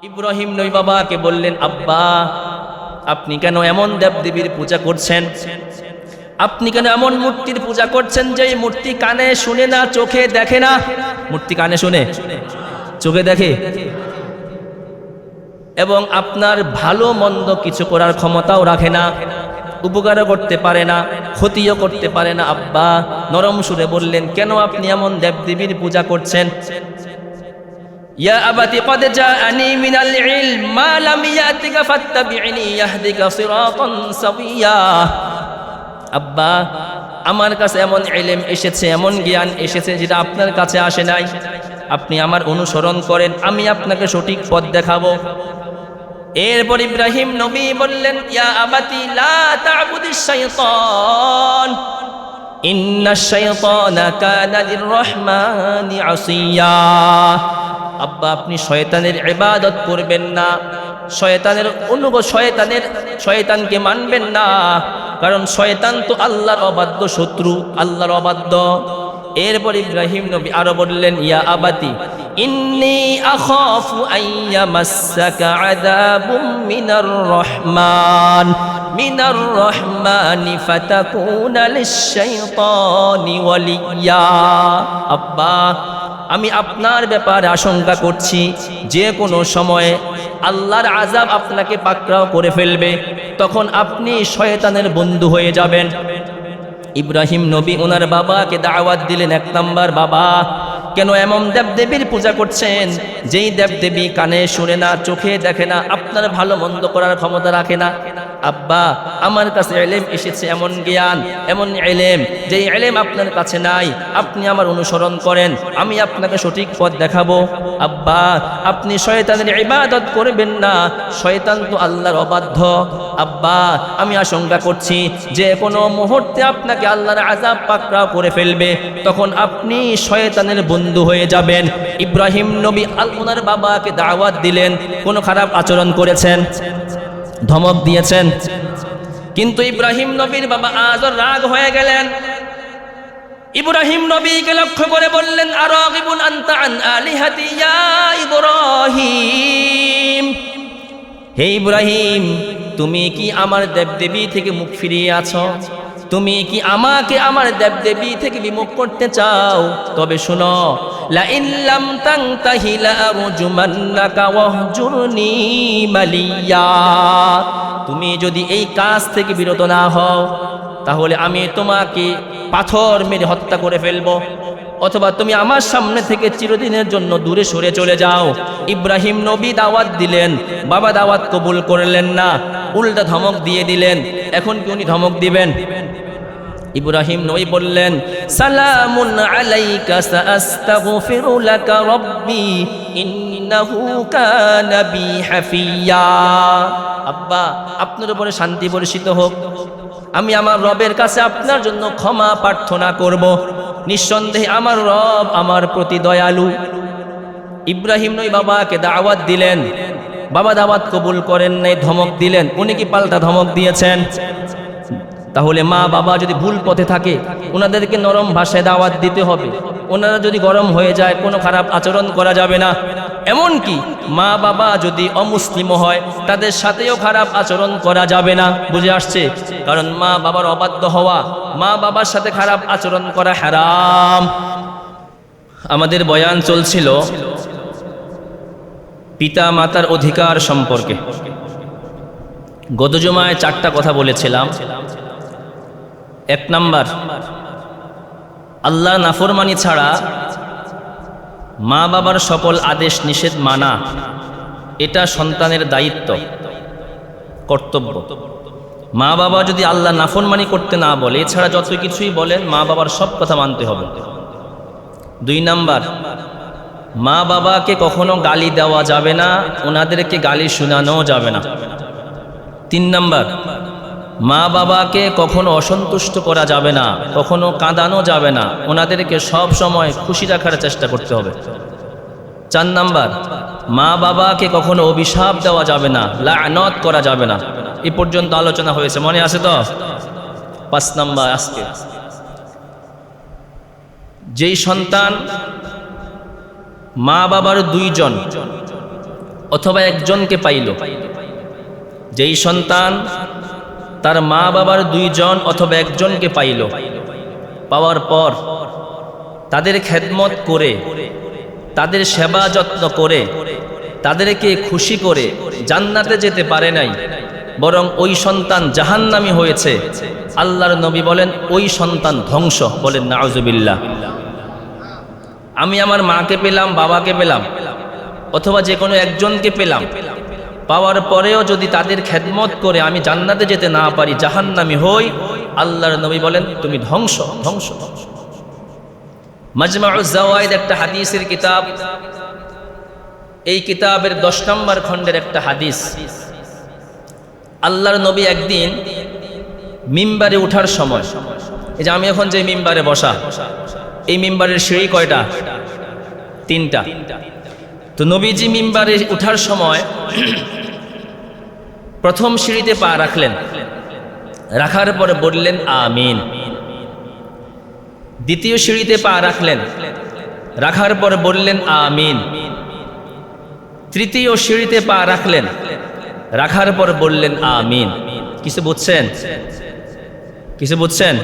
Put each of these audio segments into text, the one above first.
ইব্রাহিম নবী বাবাকে বললেন, আব্বা আপনি কেন এমন দেবদেবীর পূজা করছেন? আপনি কেন এমন মূর্তির পূজা করছেন যে মূর্তি কানে শুনে না, চোখে দেখে না? মূর্তি কানে শুনে, চোখে দেখে, এবং আপনার ভালো মন্দ কিছু করার ক্ষমতাও রাখে না, উপকারও করতে পারে না, ক্ষতিও করতে পারে না। আব্বা নরম সুরে বললেন, কেন আপনি এমন দেবদেবীর পূজা করছেন? ইয়া আবাতি ক্বাদ জাআনি মিনাল ইলম মা লাম ইয়াতিকা ফাত্তাবি'নি ইয়াহদিকা সিরাতান সাবিয়্যা। আব্বা আমার কাছে এমন ইলম এসেছে, এমন জ্ঞান এসেছে যেটা আপনার কাছে আসে নাই। আপনি আমার অনুসরণ করেন, আমি আপনাকে সঠিক পথ দেখাবো। এরপর ইব্রাহিম নবী বললেন, ইয়া আবাতি লা তা'বুদিশ শাইতান ইন্নাশ শাইতানা কানা লির-রহমানি আসিয়া। আব্বা আপনি শয়তানের ইবাদত করবেন না, শয়তানের শয়তানকে মানবেন না, কারণ শয়তান তো আল্লাহর অবাধ্য শত্রু, আল্লাহর অবাধ্য। এরপর ইব্রাহিম নবী আরো বললেন, ইয়া আবাতি ইন্নী আখাফু আইয়ামাসসাকা আযাবুম মিনার রহমানি ফাতাকুনা লিশ-শাইতানি ওয়ালিয়্যা। আব্বা আমি আপনার ব্যাপারে আশঙ্কা করছি, যে কোনো সময়ে আল্লাহর আযাব আপনাকে পাকড়াও করে ফেলবে, তখন আপনি শয়তানের বন্ধু হয়ে যাবেন। ইব্রাহিম নবী ওনার বাবাকে দাওয়াত দিলেন, এক নাম্বার, বাবা কেন এমন দেবদেবীর পূজা করছেন যেই দেবদেবী কানে শুনে না, চোখে দেখে না, আপনার ভালো মন্দ করার ক্ষমতা রাখে না? আব্বা আমার কাছে ইলম এসেছে, এমন জ্ঞান, এমন ইলম যেই ইলম আপনার কাছে নাই। আপনি আমার অনুসরণ করেন, আমি আপনাকে সঠিক পথ দেখাবো। আব্বা আপনি শয়তানের ইবাদত করবেন না, শয়তান তো আল্লাহর অবাধ্য। আব্বা আমি আশঙ্কা করছি যে কোনো মুহূর্তে আপনাকে আল্লাহর আযাব পাকড়াও করে ফেলবে, তখন আপনি শয়তানের বন্ধু হয়ে যাবেন। ইব্রাহিম নবী ওনার বাবাকে দাওয়াত দিলেন, কোনো খারাপ আচরণ করেছেন? ধমক দিয়েছেন? কিন্তু ইব্রাহিম নবীর বাবা আজর রাগ হয়ে গেলেন। ইব্রাহিম নবীকে লক্ষ্য করে বললেন, আরাগিবুন আনতা আন আলিহাতি ইয়া ইব্রাহিম। হে ইব্রাহিম তুমি কি আমার দেবদেবী থেকে মুখ ফিরিয়ে আছো? তুমি কি আমাকে আমার দেবদেবী থেকে বিমুখ করতে চাও? তবে শুনো, লা ইন লাম তানতাহি লা আরজুমান্নাকা ওয়াহজুরনি মালিয়া। তুমি যদি এই কাজ থেকে বিরত না হও, তাহলে আমি তোমাকে পাথর মেরে হত্যা করে ফেলবো, অথবা তুমি আমার সামনে থেকে চিরদিনের জন্য দূরে সরে চলে যাও। ইব্রাহিম নবী দাওয়াত দিলেন, বাবা দাওয়াত কবুল করলেন না, উল্টা ধমক দিয়ে দিলেন। এখন কি উনি ধমক দিবেন? ইব্রাহিম নবী বললেন, সালামুন আলাইকা সাআস্তাগফিরু লাকা রাব্বি ইন্নাহু কানা বি হাফিয়া। আব্বা আপনার উপরে শান্তি বর্ষিত হোক, আমি আমার রবের কাছে আপনার জন্য ক্ষমা প্রার্থনা করব। নিঃসন্দেহে আমার রব আমার প্রতি দয়ালু। ইব্রাহিম নবী বাবাকে দাওয়াত দিলেন, বাবা দাওয়াত কবুল করেন নাই, ধমক দিলেন। উনি কি পাল্টা ধমক দিয়েছেন? তাহলে মা বাবা যদি ভুল পথে থাকে, ওনাদেরকে নরম ভাষায় দাওয়াত দিতে হবে। ওনারা যদি গরম হয়ে যায়, কোনো খারাপ আচরণ করা যাবে না। এমনকি মা বাবা যদি অমুসলিম হয়, তাদের সাথেও খারাপ আচরণ করা যাবে না। বুঝে আসছে? কারণ মা বাবার অবাধ্য হওয়া, মা বাবার সাথে খারাপ আচরণ করা হারাম। আমাদের বয়ান চলছিল পিতা মাতার অধিকার সম্পর্কে। গত জুমায় 4টা কথা বলেছিলাম। 1 নাম্বার, আল্লাহর নাফরমানি ছাড়া মা বাবার সকল আদেশ নিষেধ মানা, এটা সন্তানের দায়িত্ব, কর্তব্য। মা বাবা যদি আল্লাহ নাফরমানি করতে না বলে, এছাড়া যত কিছুই বলেন, মা বাবার সব কথা মানতে হবে। 2 নাম্বার, মা বাবাকে কখনো গালি দেওয়া যাবে না, ওনাদেরকে গালি শোনানো যাবে না। 3 নাম্বার, মা বাবাকে কখনো অসন্তুষ্ট করা যাবে না, কখনো কাঁদানো যাবে না, ওনাদেরকে সব সময় খুশি রাখার চেষ্টা করতে হবে। 4 নাম্বার, মা বাবাকে কখনো অভিশাপ দেওয়া যাবে না, লানত করা যাবে না। এই পর্যন্ত আলোচনা হয়েছে, মনে আছে তো? 5 নাম্বার, আজকে যেই সন্তান মা বাবার 2 জন অথবা একজনকে পাইল, যেই সন্তান তার মা বাবার দুইজন অথবা একজনকে পাইল, পাওয়ার পর তাদের খেদমত করে, তাদের সেবা যত্ন করে, তাদেরকে খুশি করে জান্নাতে যেতে পারে নাই, বরং ওই সন্তান জাহান্নামী হয়েছে, আল্লাহর নবী বলেন ওই সন্তান ধ্বংস। বলেন নাউজুবিল্লাহ। আমি আমার মাকে পেলাম, বাবাকে পেলাম, অথবা যে কোনো একজনকে পেলাম, পাওয়ার পরেও যদি তাদের খেদমত করে আমি জান্নাতে যেতে না পারি, জাহান্নামী হই, আল্লাহর নবী বলেন তুমি ধ্বংস, ধ্বংস। মাজমাউজ জাওয়াইদ একটা হাদিসের কিতাব, এই কিতাবের 10 নম্বর খণ্ডের একটা হাদিস। আল্লাহর নবী একদিন মিম্বারে উঠার সময়, এই যে আমি এখন যে মিম্বারে বসা, এই মিম্বারের সিঁড়ি কয়টা? 3টা। তো নবীজি মিম্বারে উঠার সময় প্রথম সিঁড়িতে পা রাখলেন, রাখার পরে বললেন আমিন। দ্বিতীয় সিঁড়িতে পা রাখলেন, রাখার পরে বললেন আমিন। তৃতীয় সিঁড়িতে পা রাখলেন, রাখার পর বললেন আমিন। কিছু বুঝছেন? কিছু বুঝছেন?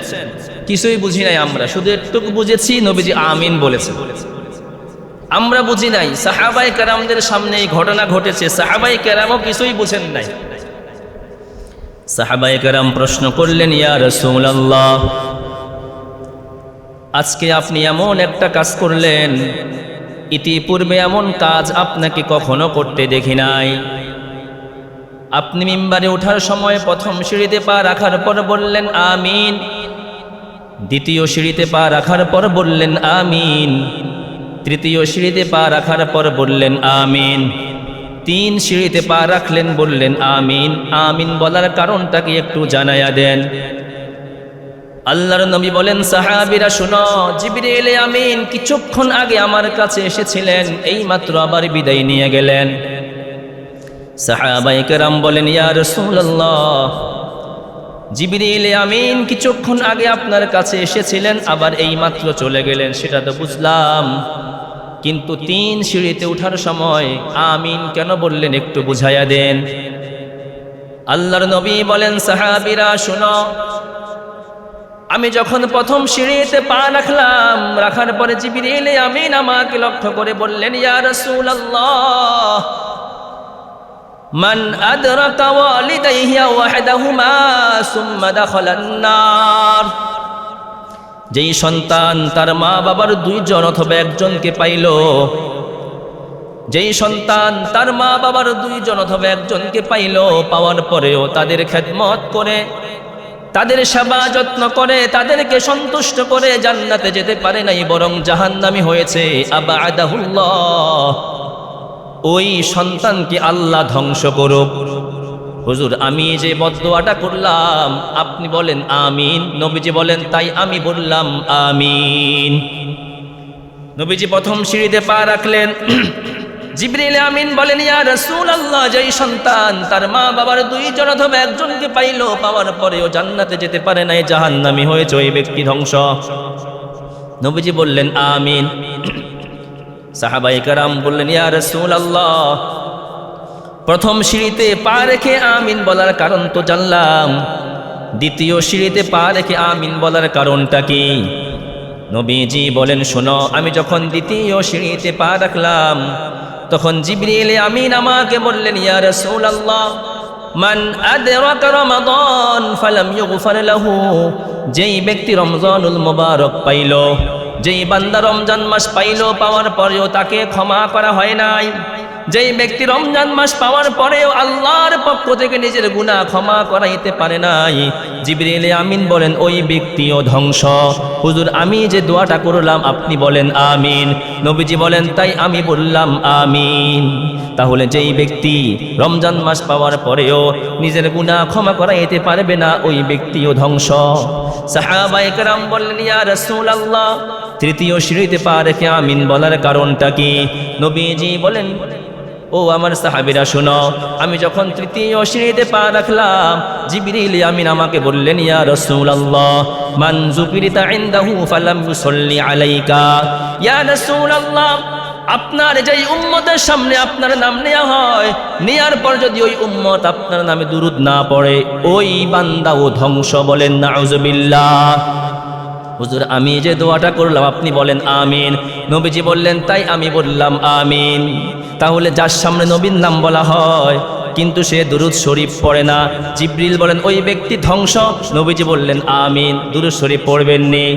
কিছুই বুঝি নাই আমরা, শুধু একটুকু বুঝেছি নবীজি আমিন বলেছেন। আমরা বুঝি নাই। সাহাবায়ে কেরামদের সামনে এই ঘটনা ঘটেছে, সাহাবায়ে কেরামও কিছুই বুঝেন নাই। সাহাবায়ে কেরাম প্রশ্ন করলেন, ইয়া রাসূলুল্লাহ, আজকে আপনি এমন একটা কাজ করলেন, ইতিপূর্বে এমন কাজ আপনাকে কখনো করতে দেখি নাই। আপনি মিম্বারে ওঠার সময় প্রথম সিঁড়িতে পা রাখার পর বললেন আমিন, দ্বিতীয় সিঁড়িতে পা রাখার পর বললেন আমিন, তৃতীয় সিঁড়িতে পা রাখার পর বললেন আমিন, 3 সিঁড়িতে পা রাখলেন, বললেন আমিন। আমিন বলার কারণটা কি একটু জানায়া দেন। আল্লাহর নবী বলেন, সাহাবীরা শুনো, জিবরিল আমিন কিছুক্ষণ আগে আমার কাছে এসেছিলেন, এইমাত্র আবার বিদায় নিয়ে গেলেন। সাহাবায়ে কেরাম বলেন, ইয়া রাসূলুল্লাহ, জিবরিল আমিন কিছুক্ষণ আগে আপনার কাছে এসেছিলেন, আবার এইমাত্র চলে গেলেন, সেটা তো বুঝলাম, কিন্তু 3 সিঁড়িতে ওঠার সময় আমিন কেন বললেন একটু বুঝাইয়া দেন। আল্লাহর নবী বলেন, সাহাবীরা শুনো, আমি যখন প্রথম সিঁড়িতে পা রাখলাম, রাখার পরে জিবরিল আমিন আমাকে লক্ষ্য করে বললেন, ইয়া রাসূলুল্লাহ, মান আদরাকা ওয়ালিদাইহি ওয়াহদাহুমা সুম্মা দাখালান নার, যেই সন্তান তার মা বাবার 2জন অথবা একজনকে পাইল, যেই সন্তান তার মা বাবার 2জন অথবা একজনকে পাইল, পাওয়ার পরেও তাদের খেদমত করে, তাদের সেবা যত্ন করে, তাদেরকে সন্তুষ্ট করে জান্নাতে যেতে পারে নাই, বরং জাহান্নামী হয়েছে, আবাদাহুল্লাহ, ওই সন্তানকে আল্লাহ ধ্বংস করুক। হুজুর, আমি যে বদদুয়াটা করলাম, আপনি বলেন আমিন। নবীজি বলেন, তাই আমি বললাম আমিন। নবীজি প্রথম সিঁড়িতে পা রাখলেন, জিবরিল আমিন বলেন, ইয়া রাসূলুল্লাহ, যেই সন্তান তার মা বাবার 2জন অথবা একজনকে পাইল, পাওয়ার পরেও জান্নাতে যেতে পারে নাই, জাহান্নামী হয়েছে, ওই ব্যক্তি ধ্বংস। নবীজি বললেন আমিন। সাহাবায়ে কেরাম বললেন, ইয়া রাসূলুল্লাহ, প্রথম সিঁড়িতে পা রেখে আমিন বলার কারণ তো জানলাম, দ্বিতীয় সিঁড়িতে পা রেখে আমিন বলার কারণটা কি? নবীজি বলেন, শোনো, আমি যখন দ্বিতীয় সিঁড়িতে পা রাখলাম, তখন জিবরিল আমিন আমাকে বললেন, ইয়া রাসূলুল্লাহ, মান আদরাকা রমাদান ফালাম ইউগফার লাহু, যেই ব্যক্তি রমজানুল মুবারক পাইল, যেই বান্দা রমজান মাস পাইল, পাওয়ার পরেও তাকে ক্ষমা করা হয় নাই, যেই ব্যক্তি রমজান মাস পাওয়ার পরেও আল্লাহর পক্ষ থেকে নিজের গুনাহ ক্ষমা করাইতে পারে নাই, জিবরিল আমিন বলেন ওই ব্যক্তিও ধ্বংস। হুজুর, আমি যে দোয়াটা করলাম আপনি বলেন আমিন। নবীজি বলেন, তাই আমি বললাম আমিন। তাহলে যেই ব্যক্তি রমজান মাস পাওয়ার পরেও নিজের গুনাহ ক্ষমা করাইতে পারবে না, ওই ব্যক্তিও ধ্বংস। সাহাবায়ে কেরাম বললেন, ইয়া রাসূলুল্লাহ, তৃতীয় সিঁড়িতে পা রেখে আমিন বলার কারণটা কি? নবীজি বলেন, ও আমার সাহাবীরা শোনো, আমি যখন তৃতীয় সিঁড়িতে পা রাখলাম, জিবরিল আমিন আমাকে বললেন, ইয়া রাসূলুল্লাহ, মান যুকিরিতা ইনদাহু ফালাম ইউসাল্লি আলাইকা, ইয়া রাসূলুল্লাহ, আপনার যেই উম্মতের সামনে আপনার নাম নেওয়া হয়, নেয়ার পর যদি ওই উম্মত আপনার নামে দুরুদ না পড়ে, ওই বান্দা ও ধ্বংস। বলেন নাউজুবিল্লাহ। হুজুর আমি যে দোয়াটা করলাম আপনি বলেন আমিন। নবীজি বললেন তাই আমি বললাম আমিন। তাহলে যার সামনে নবীর নাম বলা হয় কিন্তু সে দুরুদ শরীফ পড়ে না, জিবরিল বলেন ওই ব্যক্তি ধ্বংস। নবীজি বললেন আমিন, দুরুদ শরীফ পড়বেননি।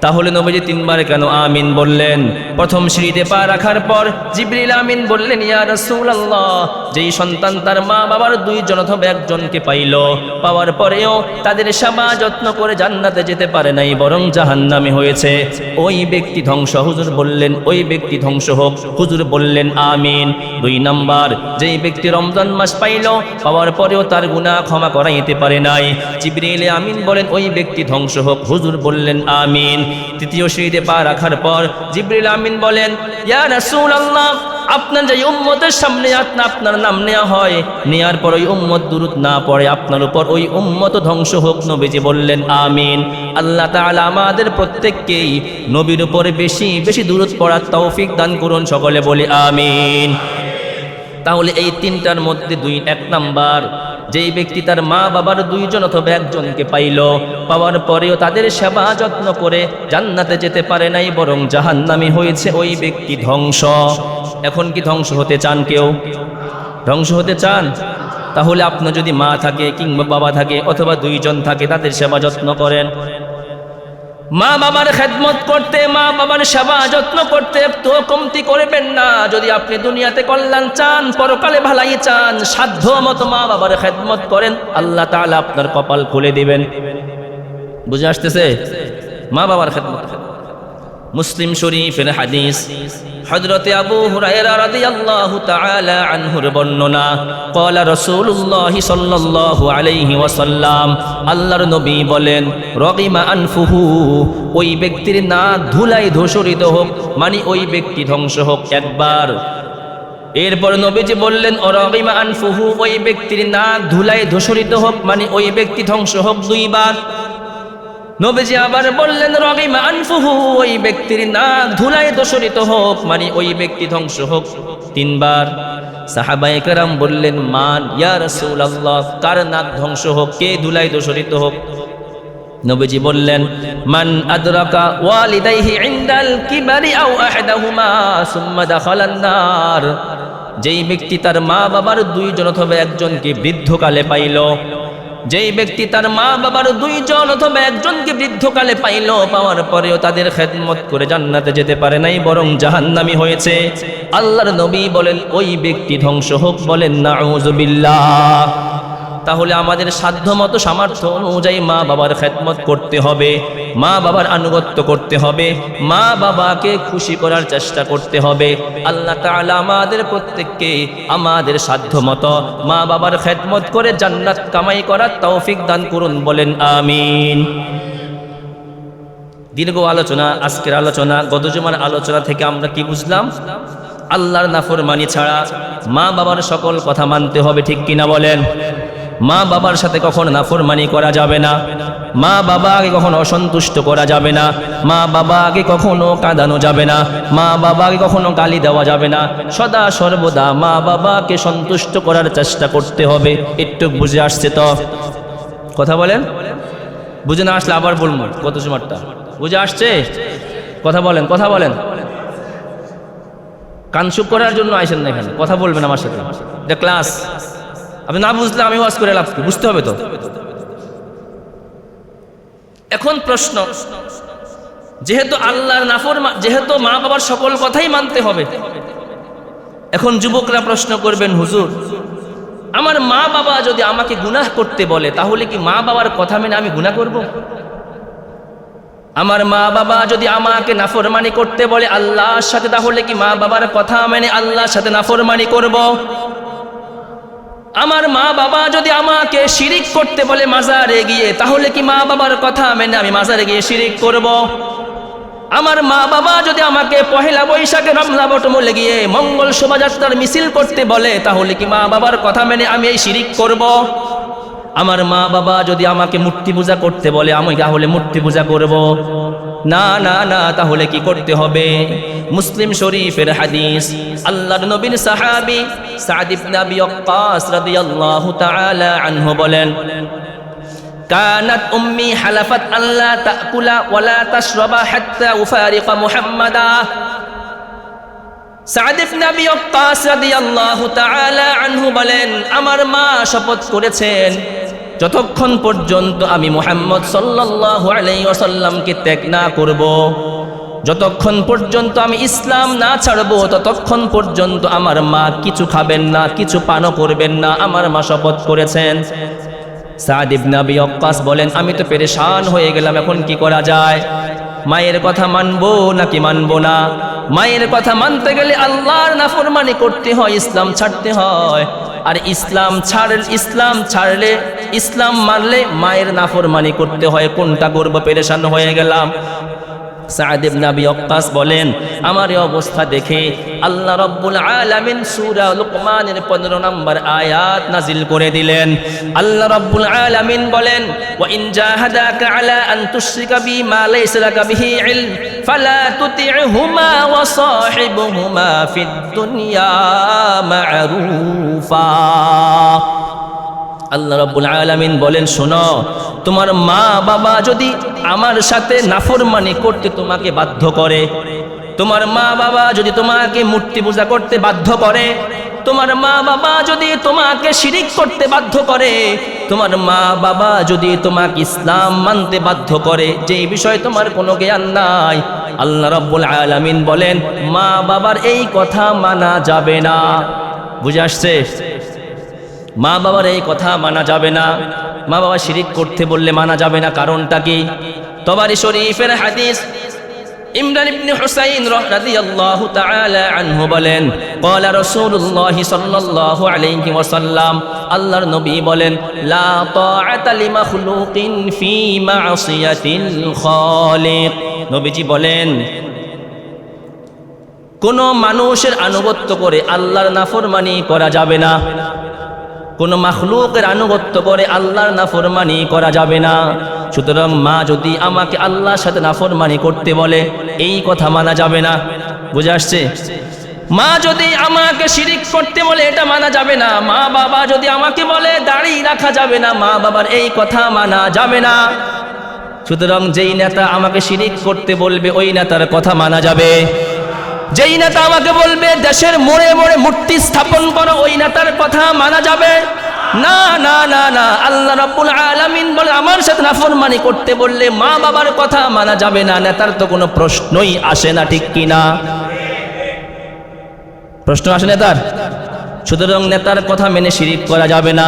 তাহলে নবীজি তিনবার কেন আমিন বললেন? প্রথম সিঁড়িতে পা রাখার পর জিবরিল আমিন বললেন, ইয়া রাসূলুল্লাহ, যেই সন্তান তার মা বাবার দুইজন অথবা একজনকে পাইল, পাওয়ার পরেও তাদের সেবা যত্ন করে জান্নাতে যেতে পারে নাই, বরং জাহান্নামে হয়েছে, ওই ব্যক্তি ধ্বংস। হুজুর বললেন ওই ব্যক্তি ধ্বংস হোক। হুজুর বললেন আমিন। 2 নাম্বার, যেই ব্যক্তি রমজান মাস পাইল, পাওয়ার পরেও তার গুনাহ ক্ষমা করাইতে পারে নাই, জিবরিল আমিন বলেন ওই ব্যক্তি ধ্বংস হোক। হুজুর বললেন আমিন। তৃতীয় সিঁড়িতে পা রাখার পর জিবরিল আমিন বলেন, ইয়া রাসূলুল্লাহ, আপনার যে উম্মতের সামনে আপনার নাম নেওয়া হয়, নেয়ার পর ওই উম্মত দুরুদ না পড়ে আপনার উপর, ওই উম্মত ধ্বংস হোক। নবীজি বললেন আমিন। আল্লাহ তাআলা আমাদের প্রত্যেককেই নবীর উপরে বেশি বেশি দুরুদ পড়ার তৌফিক দান করুন। সকলে বলি আমিন। তাহলে এই তিনটার মধ্যে 1 নাম্বার, যেই ব্যক্তি তার মা বাবার দুইজন অথবা একজনকে পাইল, পাওয়ার পরেও তাদের সেবা যত্ন করে জান্নাতে যেতে পারে নাই, বরং জাহান্নামী হয়েছে, ওই ব্যক্তি ধ্বংস। এখন কি ধ্বংস হতে চান কেউ? ধ্বংস হতে চান? তাহলে আপনার যদি মা থাকে কিংবা বাবা থাকে অথবা দুইজন থাকে, তাদের সেবা যত্ন করেন। মা বাবার খেদমত করতে, মা বাবার সেবা যত্ন করতে তো কমতি করবেন না। যদি আপনি দুনিয়াতে কল্যাণ চান, পরকালে ভালাই চান, সাধ্য মতো মা বাবার খেদমত করেন, আল্লাহ তাআলা আপনার কপাল খুলে দিবেন। বুঝে আসতেছে? মা বাবার খেদমত। মুসলিম শরীফের হাদিস, হযরতে আবু হুরায়রা রাদিয়াল্লাহু তাআলা আনহুর বর্ণনা, ক্বালা রাসূলুল্লাহ সাল্লাল্লাহু আলাইহি ওয়াসাল্লাম, আল্লাহর নবী বলেন, রাগিমা আনফুহু, ওই ব্যক্তির নাক ধুলায় ধূসরিত হোক, মানে ওই ব্যক্তি ধ্বংস হোক, একবার। এরপর নবীজি বললেন, রাগিমা আনফুহু, ওই ব্যক্তির নাক ধুলায় ধূসরিত হোক, মানে ওই ব্যক্তি ধ্বংস হোক, 2 বার। নবীজি আবার বললেন, রাগিমা আনফুহু, ওই ব্যক্তির নাক ধুলায় দূষিত হোক, মানে ওই ব্যক্তি ধ্বংস হোক, 3 বার। সাহাবায়ে কেরাম বললেন, মান ইয়া রাসূলুল্লাহ, কার নাক ধ্বংস হোক, কে ধুলায় দূষিত হোক? নবীজি বললেন, মান আদরাকা ওয়ালিদাইহি ইনদাল কিবারি আও আহাদাহুমা সুম্মা দাখালান নার, যেই ব্যক্তি তার মা বাবার দুইজন অথবা একজনকে বৃদ্ধকালে পাইল, যেই ব্যক্তি তার মা বাবার দুইজন অথবা একজনকে বৃদ্ধকালে পাইল, পাওয়ার পরেও তাদের খেদমত করে জান্নাতে যেতে পারে নাই, বরং জাহান্নামী হয়েছে, আল্লাহর নবী বলেন ওই ব্যক্তি ধ্বংস হোক। বলেন নাউযুবিল্লাহ। তাহলে আমাদের সাধ্যমতো সামর্থ্য অনুযায়ী মা বাবার খেদমত করতে হবে, মা বাবার আনুগত্য করতে হবে, মা বাবাকে খুশি করার চেষ্টা করতে হবে। আল্লাহ তাআলা আমাদের প্রত্যেককে আমাদের সাধ্যমতো মা বাবার খেদমত করে জান্নাত কামাই করার তৌফিক দান করুন। বলেন আমিন। দীর্ঘ আলোচনা, আজকের আলোচনা, গত জুমার আলোচনা থেকে আমরা কি বুঝলাম? আল্লাহর নাফরমানি ছাড়া মা বাবার সকল কথা মানতে হবে, ঠিক কিনা বলেন? মা বাবার সাথে কখনো নাফরমানি করা যাবে না, মা বাবাকে কখনো অসন্তুষ্ট করা যাবে না, মা বাবাকে কখনো কাঁদানো যাবে না, মা বাবাকে কখনো গালি দেওয়া যাবে না। সদা সর্বদা মা বাবাকে সন্তুষ্ট করার চেষ্টা করতে হবে। একটু বুঝে আসছে তো? কথা বলেন। বুঝে না আসলে আবার বলবো কত সময়টা। বুঝে আসছে? কথা বলেন, কথা বলেন। কানসুপ করার জন্য আইসেন না এখানে, কথা বলবেন আমার সাথে। এটা ক্লাস। আপনি না বুঝলে আমি ওয়াজ করে লাভ কি? বুঝতে হবে তো। এখন প্রশ্ন, যেহেতু আল্লাহর যেহেতু মা বাবার সকল কথাই মানতে হবে, এখন যুবকরা প্রশ্ন করবেন, হুজুর আমার মা বাবা যদি আমাকে গুনাহ করতে বলে, তাহলে কি মা বাবার কথা মেনে আমি গুনাহ করব? আমার মা বাবা যদি আমাকে নাফরমানি করতে বলে আল্লাহর সাথে, তাহলে কি মা বাবার কথা মেনে আল্লাহর সাথে নাফরমানি করব? আমার মা বাবা যদি আমাকে শিরিক করতে বলে মাজারে গিয়ে, তাহলে কি মা বাবার কথা মেনে আমি মাজারে গিয়ে শিরিক করব? আমার মা বাবা যদি আমাকে পহেলা বৈশাখে রমনা বটমূলে গিয়ে মঙ্গল শোভাযাত্রার মিছিল করতে বলে, তাহলে কি মা বাবার কথা মেনে আমি এই শিরিক করব? আমার মা বাবা যদি আমাকে মূর্তি পূজা করতে বলে, আমি তাহলে মূর্তি পূজা করব? না না না, তাহলে কি করতে হবে? মুসলিম শরীফের হাদিস, আল্লাহর নবীর সাহাবী সাদ ইবনে আবি ওয়াক্কাস রাদিয়াল্লাহু তাআলা আনহু বলেন, কানাত উম্মি হালাফাত আল্লা তাকুলা ওয়ালা তাশরাবা হাত্তা উফারিকা মুহাম্মাদা। সাদ ইবনে আবি ওয়াক্কাস রাদিয়াল্লাহু তাআলা আনহু বলেন, আমার মা শপথ করেছেন যতক্ষণ পর্যন্ত আমি মুহাম্মদ সাল্লাল্লাহু আলাইহি ওয়াসাল্লামকে ত্যাগ না করব, যতক্ষণ পর্যন্ত আমি ইসলাম না ছাড়ব, ততক্ষণ পর্যন্ত আমার মা কিছু খাবেন না, কিছু পানও করবেন না। আমার মা শপথ করেছেন। সাদ ইবনে আবি ওয়াক্কাস বলেন, আমি তো পেরেশান হয়ে গেলাম, এখন কি করা যায়? মায়ের কথা মানবো নাকি মানবো না? মায়ের কথা মানতে গেলে আল্লাহর নাফরমানি করতে হয়, ইসলাম ছাড়তে হয়। আর ইসলাম ছাড়লে ইসলাম মানলে মায়ের নাফরমানি করতে হয়। কোনটা করব? পেরেশান হয়ে গেলাম। সাদ ইবনে আবি ওয়াক্কাস বলেন, আমার এই অবস্থা দেখে আল্লাহ রাব্বুল আলামিন সূরা লুকমানের 15 নম্বর আয়াত নাজিল করে দিলেন। আল্লাহ রাব্বুল আলামিন বলেন, ওয়া ইন জাহাদাকা আলা আন তুশরিকা বি মা লাইসা লাকা বিহি ইলম ফালা তুতি'হুমা ওয়া সাহিবহুমা ফিদ দুনিয়া মা'রুফা। আল্লাহ রাব্বুল আলামিন বলেন, শোনো, তোমার মা বাবা যদি আমার সাথে নাফরমানি করতে তোমাকে বাধ্য করে, তোমার মা বাবা যদি তোমাকে মূর্তি পূজা করতে বাধ্য করে, তোমার মা বাবা যদি তোমাকে শিরিক করতে বাধ্য করে, তোমার মা বাবা যদি তোমাকে ইসলাম মানতে বাধ্য করে, যে বিষয়ে তোমার কোনো জ্ঞান নাই, আল্লাহ রাব্বুল আলামিন বলেন মা বাবার এই কথা মানা যাবে না। বুঝে আসছে? মা বাবার এই কথা মানা যাবে না। মা বাবা শিরিক করতে বললে মানা যাবে না। কারণটা কি? তবারি শরীফের হাদিস, ইমরান ইবনে হুসাইন রাদিয়াল্লাহু তাআলা আনহু বলেন, ক্বালা রাসূলুল্লাহি সাল্লাল্লাহু আলাইহি ওয়াসাল্লাম, আল্লাহর নবী বলেন, লা তাআতা লিমাখলুকিন ফি মা'সিয়াতিল খালিক। নবীজি বলেন, কোন মানুষের আনুগত্য করে আল্লাহর নাফরমানি করা যাবে না। কোন মাখলুকের আনুগত্য করে আল্লাহর নাফরমানি করা যাবে না। সুতরাং মা যদি আমাকে আল্লাহর সাথে নাফরমানি করতে বলে, এই কথা মানা যাবে না। বুঝে আসছে? মা যদি আমাকে শিরিক করতে বলে, এটা মানা যাবে না। মা বাবা যদি আমাকে বলে দাড়ি রাখা যাবে না, মা বাবার এই কথা মানা যাবে না। সুতরাং যেই নেতা আমাকে শিরিক করতে বলবে, ওই নেতার কথা মানা যাবে। যেই নেতা আমাকে বলবে দেশের মোড়ে মোড়ে মূর্তি স্থাপন করো, ওই নেতার কথা মানা যাবে না। না না না, আল্লাহ রাব্বুল আলামিন বলে আমার সাথে নাফরমানি করতে বললে মা বাবার কথা মানা যাবে না। নেতার তো কোনো প্রশ্নই আসে না, ঠিক কি না? প্রশ্ন আসে নেতার? সুতরাং নেতার কথা মেনে শিরিক করা যাবে না,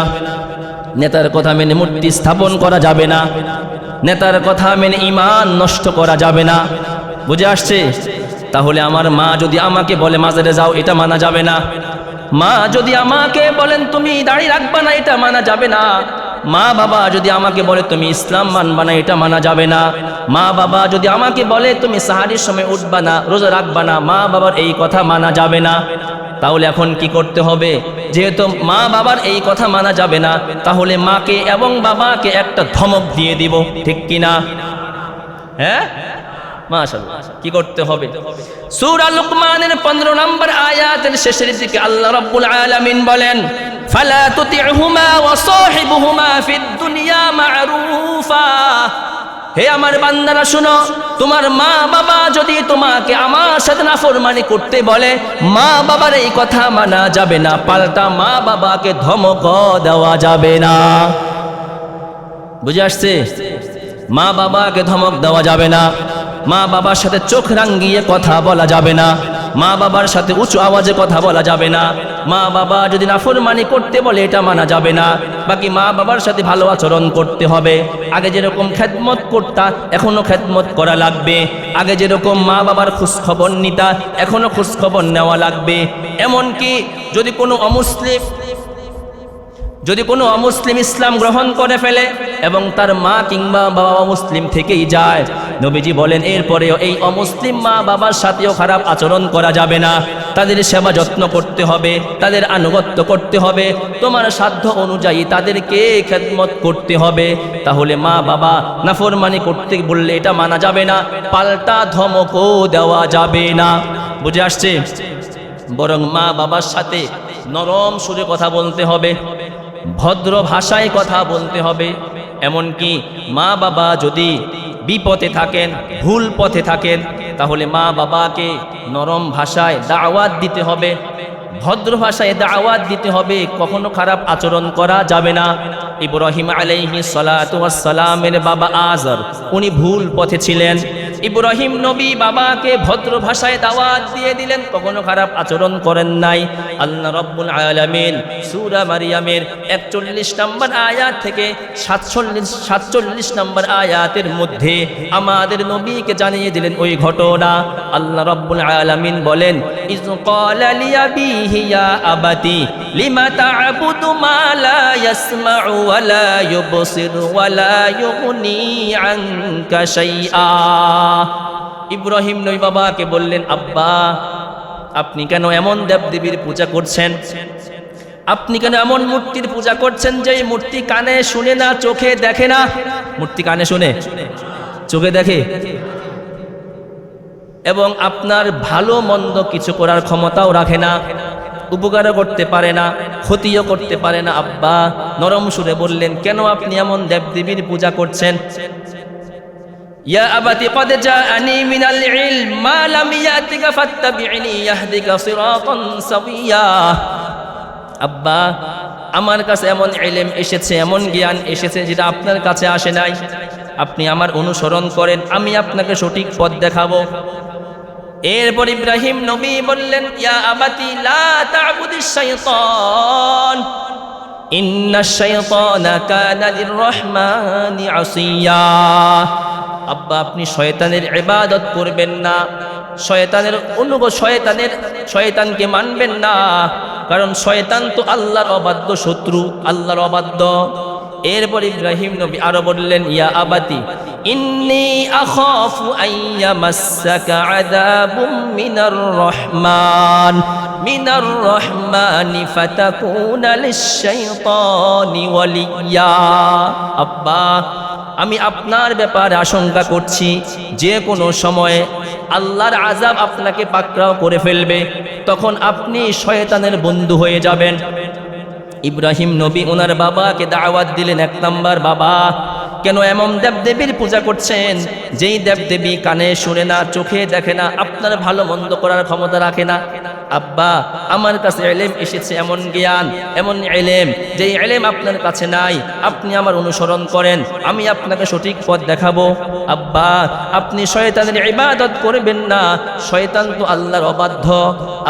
নেতার কথা মেনে মূর্তি স্থাপন করা যাবে না, নেতার কথা মেনে ঈমান নষ্ট করা যাবে না। বুঝে আসছে? তাহলে আমার মা যদি আমাকে বলে মাজারে যাও, এটা মানা যাবে না। মা যদি আমাকে বলেন তুমি দাড়ি রাখবা না, এটা মানা যাবে না। মা বাবা যদি আমাকে বলে তুমি ইসলাম মানবা না, এটা মানা যাবে না। মা বাবা যদি আমাকে বলে তুমি সাহারির সময় উঠবা না, রোজা রাখবা না, মা বাবার এই কথা মানা যাবে না। তাহলে এখন কি করতে হবে? যেহেতু মা বাবার এই কথা মানা যাবে না, তাহলে মাকে এবং বাবাকে একটা ধমক দিয়ে দিব, ঠিক কিনা? হ্যাঁ, মাশাআল্লাহ। কি করতে হবে? সূরা লুকমানের 15 নম্বর আয়াতের শেষের দিকে আল্লাহ রাব্বুল আলামিন বলেন, ফালা তুতি'হুমা ওয়া সাহিবহুমা ফিদ দুনিয়া মা'রুফা। হে আমার বান্দারা শুনো, তোমার মা বাবা যদি তোমাকে আমার সাথে নাফরমানি করতে বলে, মা বাবার এই কথা মানা যাবে না, পাল্টা মা বাবাকে ধমক দেওয়া যাবে না। বুঝে আসছে? মা বাবাকে ধমক দেওয়া যাবে না, মা বাবার সাথে চোখ রাঙ্গিয়ে কথা বলা যাবে না, মা বাবার সাথে উঁচু আওয়াজে কথা বলা যাবে না। মা বাবা যদি নাফরমানি করতে বলে, এটা মানা যাবে না। বাকি মা বাবার সাথে ভালো আচরণ করতে হবে। আগে যেরকম খেদমত করতা, এখনো খেদমত করা লাগবে। আগে যেরকম মা বাবার খোঁজখবর নিতা, এখনো খোঁজখবর নেওয়া লাগবে। এমনকি যদি কোনো অমুসলিম ইসলাম গ্রহণ করে ফেলে এবং তার মা কিংবা বাবা অমুসলিম থেকেই যায়, নবীজি বলেন এরপরেও এই অমুসলিম মা বাবার সাথেও খারাপ আচরণ করা যাবে না, তাদের সেবা যত্ন করতে হবে, তাদের আনুগত্য করতে হবে, তোমার সাধ্য অনুযায়ী তাদেরকে খেদমত করতে হবে। তাহলে মা বাবা নাফরমানি করতে বললে এটা মানা যাবে না, পাল্টা ধমকও দেওয়া যাবে না। বুঝে আসছে? বরং মা বাবার সাথে নরম সুরে কথা বলতে হবে, ভদ্র ভাষায় কথা বলতে হবে। এমনকি মা বাবা যদি বিপথে থাকেন, ভুল পথে থাকেন, তাহলে মা বাবাকে নরম ভাষায় দাওয়াত দিতে হবে, ভদ্র ভাষায় দাওয়াত দিতে হবে, কখনো খারাপ আচরণ করা যাবে না। ইব্রাহিম আলাইহিস সালাতু ওয়াস সালামের বাবা আযর উনি ভুল পথে ছিলেন। ইব্রাহিম নবী বাবাকে ভদ্র ভাষায় দাওয়াত দিয়ে দিলেন, কখনো খারাপ আচরণ করেন নাই। আল্লাহ রাব্বুল আলামিন সূরা মারিয়ামের 41 নম্বর আয়াত থেকে 47 নম্বর আয়াতের মধ্যে আমাদের নবীকে জানিয়ে দিলেন ওই ঘটনা। আল্লাহ রাব্বুল আলামিন বলেন, ইয ক্বালা লিয়াবিহি ইয়া আবাতি লিমা তা'বুদু মা লা ইয়াসমা'ু ওয়া লা ইউবসিরু ওয়া লা ইউগনি আনকা শাইআ। ইব্রাহিম নবী বাবাকে বললেন, আব্বা আপনি কেন এমন দেবদেবীর পূজা করছেন? আপনি কেন এমন মূর্তির পূজা করছেন যে মূর্তি কানে শুনে না, চোখে দেখে না? মূর্তি কানে শুনে, চোখে দেখে, এবং আপনার ভালো মন্দ কিছু করার ক্ষমতাও রাখে না, উপকারও করতে পারে না, ক্ষতিও করতে পারে না। আব্বা নরম সুরে বললেন, কেন আপনি এমন দেবদেবীর পূজা করছেন? ইয়া আবাতি ক্বাদ জাআনি মিনাল ইলম মা লাম ইয়াতিকা ফাত্তাবি'নি ইয়াহদিকা সিরাতান সাবিয়্যা। আব্বা আমার কাছে এমন ইলম এসেছে, এমন জ্ঞান এসেছে যেটা আপনার কাছে আসে নাই। আপনি আমার অনুসরণ করেন, আমি আপনাকে সঠিক পথ দেখাবো। এরপর ইব্রাহিম নবী বললেন, ইয়া আবাতি লা তা'বুদিশ শাইতান ইন্নাশ শাইতানা কানা লির-রহমানি আসিয়া। আব্বা আপনি শয়তানের ইবাদত করবেন না, শয়তানকে মানবেন না, কারণ শয়তান তো আল্লাহর অবাধ্য শত্রু, আল্লাহর অবাধ্য। এরপর ইব্রাহিম নবী আরো বললেন, ইয়া আবাতি ইন্নী আখাফু আইয়ামাসসাকা আযাবুম মিনার রহমানি ফাতাকুনা লিশ-শাইতানি ওয়ালিয়্যা। আব্বা আমি আপনার ব্যাপারে আশঙ্কা করছি, যে কোনো সময়ে আল্লাহর আযাব আপনাকে পাকড়াও করে ফেলবে, তখন আপনি শয়তানের বন্ধু হয়ে যাবেন। ইব্রাহিম নবী ওনার বাবাকে দাওয়াত দিলেন, এক নাম্বার, বাবা কেন এমন দেবদেবীর পূজা করছেন যেই দেবদেবী কানে শুনে না, চোখে দেখে না, আপনার ভালো মন্দ করার ক্ষমতা রাখে না? আব্বা আমার কাছে ইলম এসেছে, এমন জ্ঞান, এমন ইলম যেই ইলম আপনার কাছে নাই। আপনি আমার অনুসরণ করেন, আমি আপনাকে সঠিক পথ দেখাবো। আব্বা আপনি শয়তানের ইবাদত করবেন না, শয়তান তো আল্লাহর অবাধ্য।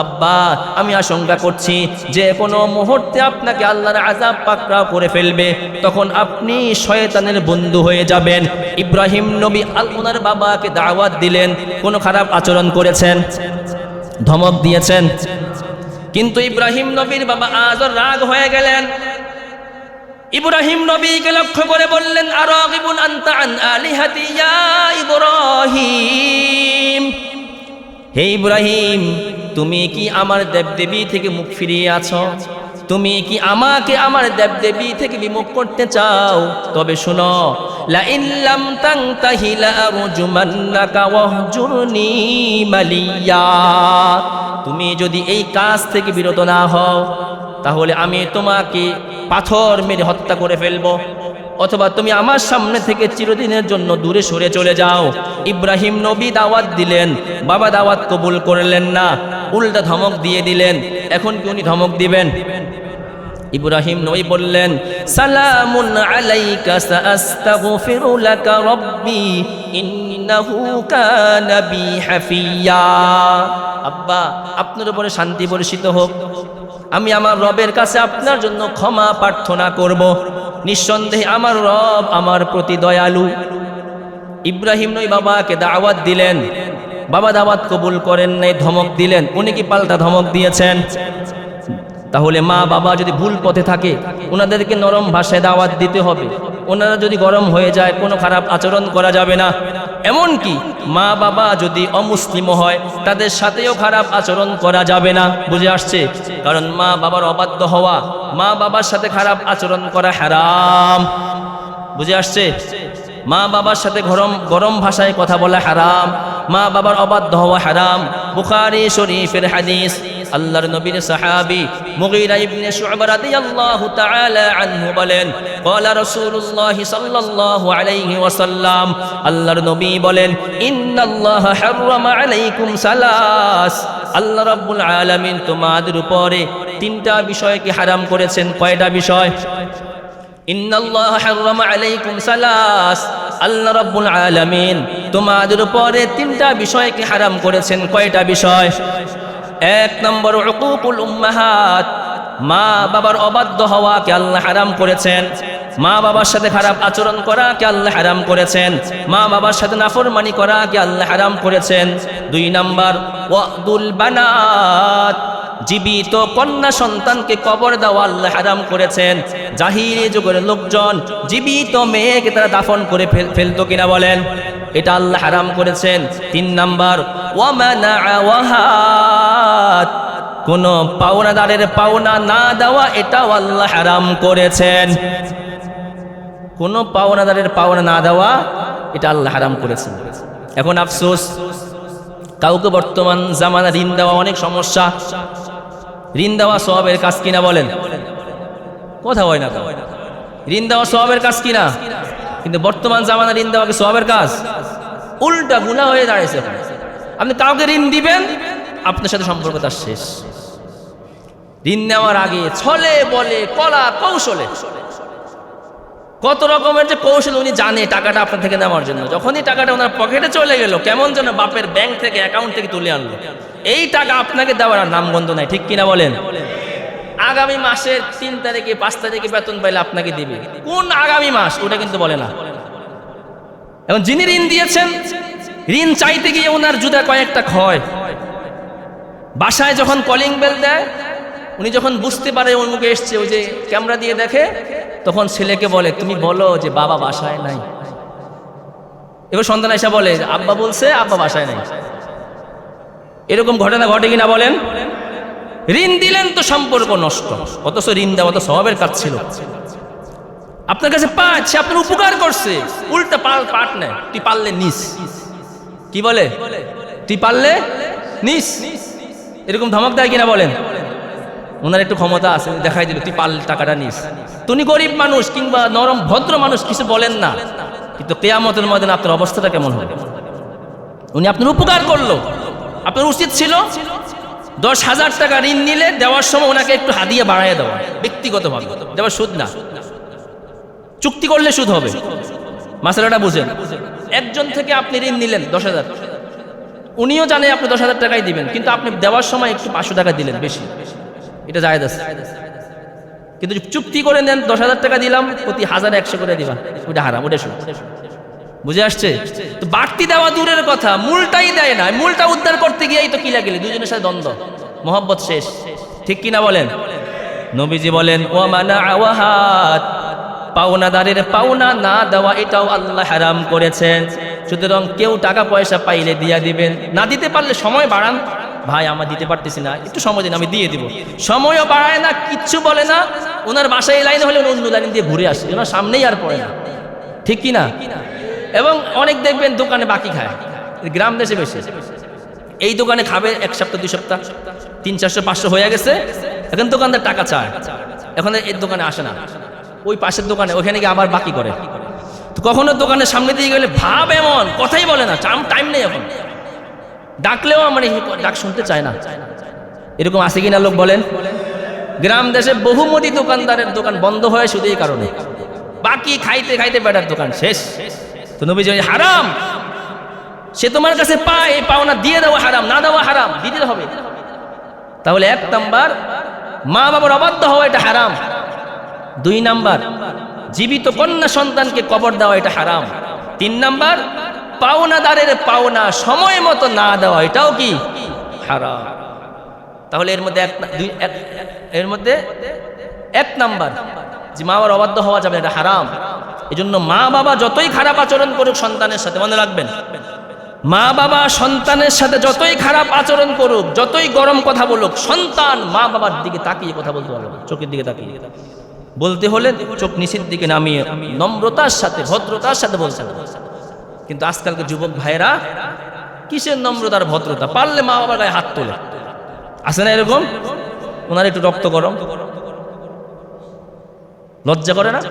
আব্বা আমি আশঙ্কা করছি যে কোনো মুহূর্তে আপনাকে আল্লাহর আযাব পাকড়াও করে ফেলবে, তখন আপনি শয়তানের বন্ধু হয়ে যাবেন। ইব্রাহিম নবী ওনার বাবাকে দাওয়াত দিলেন, কোনো খারাপ আচরণ করেছেন, ধমক দিয়েছেন, কিন্তু ইব্রাহিম নবীর বাবা আযর রাগ হয়ে গেলেন। ইব্রাহিম নবীকে লক্ষ্য করে বললেন, আরাগিবুন আনতা আন আলিহাতি ইয়া ইব্রাহিম। হে ইব্রাহিম তুমি কি আমার দেবদেবী থেকে মুখ ফিরিয়ে আছো? তুমি কি আমাকে আমার দেবদেবী থেকে বিমুখ করতে চাও? তবে শুনো, লা ইন লাম তানতাহি লা আরজুমান্নাকা ওয়াহজুরনি মালিয়া। তুমি যদি এই কাজ থেকে বিরত না হও, তাহলে আমি তোমাকে পাথর মেরে হত্যা করে ফেলবো, অথবা তুমি আমার সামনে থেকে চিরদিনের জন্য দূরে সরে চলে যাও। ইব্রাহিম নবী দাওয়াত দিলেন, বাবা দাওয়াত কবুল করলেন না, উল্টা ধমক দিয়ে দিলেন। এখন কি উনি ধমক দিবেন? ইব্রাহিম নবী বললেন, সালামুন আলাইকা সাআস্তাগফিরু লাকা রাব্বি ইন্নাহু কানা বি হাফিয়া। আব্বা আপনার উপরে শান্তি বর্ষিত হোক, আমি আমার রবের কাছে আপনার জন্য ক্ষমা প্রার্থনা করব, নিঃসন্দেহে আমার রব আমার প্রতি দয়ালু। ইব্রাহিম নবী বাবাকে দাওয়াত দিলেন, বাবা দাওয়াত কবুল করেন নাই, ধমক দিলেন। উনি কি পাল্টা ধমক দিয়েছেন? তাহলে মা বাবা যদি ভুল পথে থাকে, ওনাদেরকে নরম ভাষায় দাওয়াত দিতে হবে। ওনারা যদি গরম হয়ে যায়, কোনো খারাপ আচরণ করা যাবে না। এমনকি মা বাবা যদি অমুসলিম হয় তাদের সাথেও খারাপ আচরণ করা যাবে না। বুঝে আসছে? কারণ মা বাবার অবাধ্য হওয়া, মা বাবার সাথে খারাপ আচরণ করা হারাম। বুঝে আসছে? মা বাবার সাথে গরম ভাষায় কথা বলা হারাম, মা বাবার অবাধ্য হওয়া হারাম। বুখারী শরীফের হাদিস, আল্লাহর নবীর সাহাবী মুগীরা ইবনে শু'বা রাদিয়াল্লাহু তাআলা আনহু বলেন, ক্বালা রাসূলুল্লাহ সাল্লাল্লাহু আলাইহি ওয়াসাল্লাম, আল্লাহর নবী বলেন, ইন্নাল্লাহা হাররামা আলাইকুম সালাস, আল্লাহ রাব্বুল আলামিন তোমাদের উপরে তিনটা বিষয়কে হারাম করেছেন। কয়টা বিষয়? ইন্নাল্লাহা হাররামা আলাইকুম সালাস, আল্লাহ রাব্বুল আলামিন তোমাদের উপরে তিনটা বিষয়কে হারাম করেছেন। কয়টা বিষয়? এক নম্বর উকুকুল উম্মাহাত, মা বাবার অবাধ্য হওয়াকে আল্লাহ হারাম করেছেন। মা বাবার সাথে খারাপ আচরণ করাকে আল্লাহ হারাম করেছেন। মা বাবার সাথে নাফরমানি করাকে আল্লাহ হারাম করেছেন। দুই নম্বর ওয়াদুল বানাত, জীবিত কন্যা সন্তানকে কবর দেওয়া আল্লাহ হারাম করেছেন। জাহিলি যুগের লোকজন জীবিত মেয়েকে তারা দাফন করে ফেলতো কিনা বলেন? এটা আল্লাহ হারাম করেছেন। তিন নাম্বার ওয়ামানাআওয়াহাত, কোন পাওনাদারের পাওনা না দেওয়া, এটাও আল্লাহ হারাম করেছেন। কোন পাওনাদারের পাওনা না দেওয়া, এটা আল্লাহ হারাম করেছেন। এখন আফসোস, কাউকে বর্তমান জামানা ঋণ দেওয়া অনেক সমস্যা। ঋণ দেওয়া সওয়াবের কাজ কিনা বলেন? কথা হয় না। ঋণ দেওয়া সওয়াবের কাজ কিনা? কিন্তু বর্তমান জামানা ঋণ দেওয়া কি সওয়াবের কাজ? উল্টা গুনাহ হয়ে দাঁড়িয়েছে। আপনি কাউকে ঋণ দিবেন, আপনার সাথে সম্পর্ক তার শেষ। ঋণ নেওয়ার আগে ছলে বলে কলা কৌশলে কত রকমের যে কৌশল উনি জানে টাকাটা আপনার থেকে নেওয়ার জন্য। যখনই টাকাটা ওনার পকেটে চলে গেল, কেমন যেন বাপের ব্যাংক থেকে অ্যাকাউন্ট থেকে তুলে আনলো। এই টাকা আপনাকে দেওয়ার আর নামগন্ধ নাই, ঠিক কিনা বলেন? আগামী মাসের 3 তারিখে 5 তারিখে বেতন পাইলে আপনাকে দিবে। কোন আগামী মাস ওটা কিন্তু বলে না। এখন যিনি ঋণ দিয়েছেন, ঋণ চাইতে গিয়ে ওনার জুতা কয়েকটা ক্ষয়। বাসায় যখন কলিং বেল দেয়, উনি যখন বুঝতে পারে ওর মুখে এসছে, ওই যে ক্যামেরা দিয়ে দেখে, তখন ছেলেকে বলে, তুমি বলো যে বাবা বাসায় নাই। এবার সন্তান এসে বলে, আব্বা বলছে আব্বা বাসায় নাই। এরকম ঘটনা ঘটে কিনা বলেন? ঋণ দিলেন তো সম্পর্ক নষ্ট, অথচ ঋণ দেওয়া তো সওয়াবের কাজ ছিল। আপনার কাছে পাচ্ছে, আপনার উপকার করছে, উল্টা পাট নেয়। তুই পারলে নিস, কি বলে? তুই পারলে নিস, এরকম ধমক দেয় কিনা বলেন? ওনার একটু ক্ষমতা আছে, দেখাই দিল, তুই পারলে টাকাটা নিস। তুমি গরিব মানুষ কিংবা নরম ভদ্র মানুষ, কিছু বলেন না, কিন্তু কিয়ামতের ময়দানে আপনার অবস্থাটা কেমন হবে? উনি আপনার উপকার করলো, আপনার উচিত ছিল 10,000 টাকা ঋণ নিলে দেওয়ার সময় ওনাকে একটু হাদিয়া বাড়াইয়া দেওয়া, ব্যক্তিগতভাবে দেওয়ার, সুদ না, চুক্তি করলে সুদ হবে। মাসালাটা বুঝেন। একজন থেকে আপনি ঋণ নিলেন 10,000, উনিও জানে আপনি 10,000 টাকাই দিবেন, কিন্তু আপনি দেওয়ার সময় একটু 500 টাকা দিলেন বেশি, এটা জায়েজ আছে। কিন্তু চুক্তি করে নেন 10,000 টাকা দিলাম, প্রতি 1,100 করে দিবা, ওটা হারাম, ওটা সুদ। বুঝে আসছে? তো বাড়তি দেওয়া দূরের কথা, মূলটাই দেয় না। মূলটা উদ্ধার করতে গিয়েই তো কি লাগলে দুজনের সাথে দ্বন্দ্ব, মোহাব্বত শেষ, ঠিক কিনা বলেন? নবীজি বলেন, ওয়ামানাআওয়াহাত, পাওনাদারের পাওনা না দেওয়া, এটাও আল্লাহ হারাম করেছেন। সুতরাং কেউ টাকা পয়সা পাইলে দিয়া দিবেন, না দিতে পারলে সময় বাড়ান। ভাই আমার দিতে পারতেছি না, একটু সময় দিন, আমি দিয়ে দিব। সময়ও বাড়ায় না, কিচ্ছু বলে না। ওনার বাসায় লাইন হলে অন্য লাইন দিয়ে ঘুরে আসে, ওনার সামনেই আর পড়ে না, ঠিক কিনা? এবং অনেক দেখবেন দোকানে বাকি খায়, গ্রাম দেশে বেশি। এই দোকানে খাবে 1 সপ্তাহ 2 সপ্তাহ, 300, 400, 500 হয়ে গেছে, এখন দোকানদার টাকা চায়, এখন এই দোকানে আসে না, ওই পাশের দোকানে ওখানে গিয়ে আবার বাকি করে। তো কখনো দোকানের সামনে দিয়ে গেলে ভাব এমন, কথাই বলে না, টাইম নেই, এখন ডাকলেও মানে ডাক শুনতে চায় না। এরকম আছে কিনা লোক বলেন? গ্রাম দেশে বহুমতি দোকানদারের দোকান বন্ধ হয় শুধু এই কারণে, বাকি খাইতে খাইতে বেটার দোকান শেষ। তো নবীজি হারাম, সে তোমার কাছে পায়, এই পাওনা দিয়ে দেওয়া হারাম, না দেওয়া হারাম, দিতে হবে। তাহলে 1 নাম্বার মা বাবার অবাধ্য হওয়া, এটা হারাম। 2 নাম্বার জীবিত কন্যা সন্তানকে কবর দেওয়া, এটা হারাম। 3 নাম্বার পাওনাদারের পাওনা সময় মতো না দেওয়া, এটাও কি হারাম। তাহলে এর মধ্যে এর মধ্যে 1 নাম্বার যে মা বাবার অবাধ্য হওয়া যাবে, এটা হারাম। এজন্য মা বাবা যতই খারাপ আচরণ করুক সন্তানের সাথে, মনে রাখবেন, মা বাবা সন্তানের সাথে যতই খারাপ আচরণ করুক, যতই গরম কথা বলুক, সন্তান মা বাবার দিকে তাকিয়ে কথা বলতে পারবে না, চোখের দিকে তাকিয়ে বলতে হলে চোখ নিচের দিকে নামিয়ে নম্রতার সাথে ভদ্রতার সাথে বলতে হবে। কিন্তু আজকালকে যুবক ভাইরা কিসের নম্রতার ভদ্রতা, পারলে মা বাবার গায়ে হাত তোলে, আছে না এরকম? ওনার একটু রক্ত গরম, লজ্জা করে না?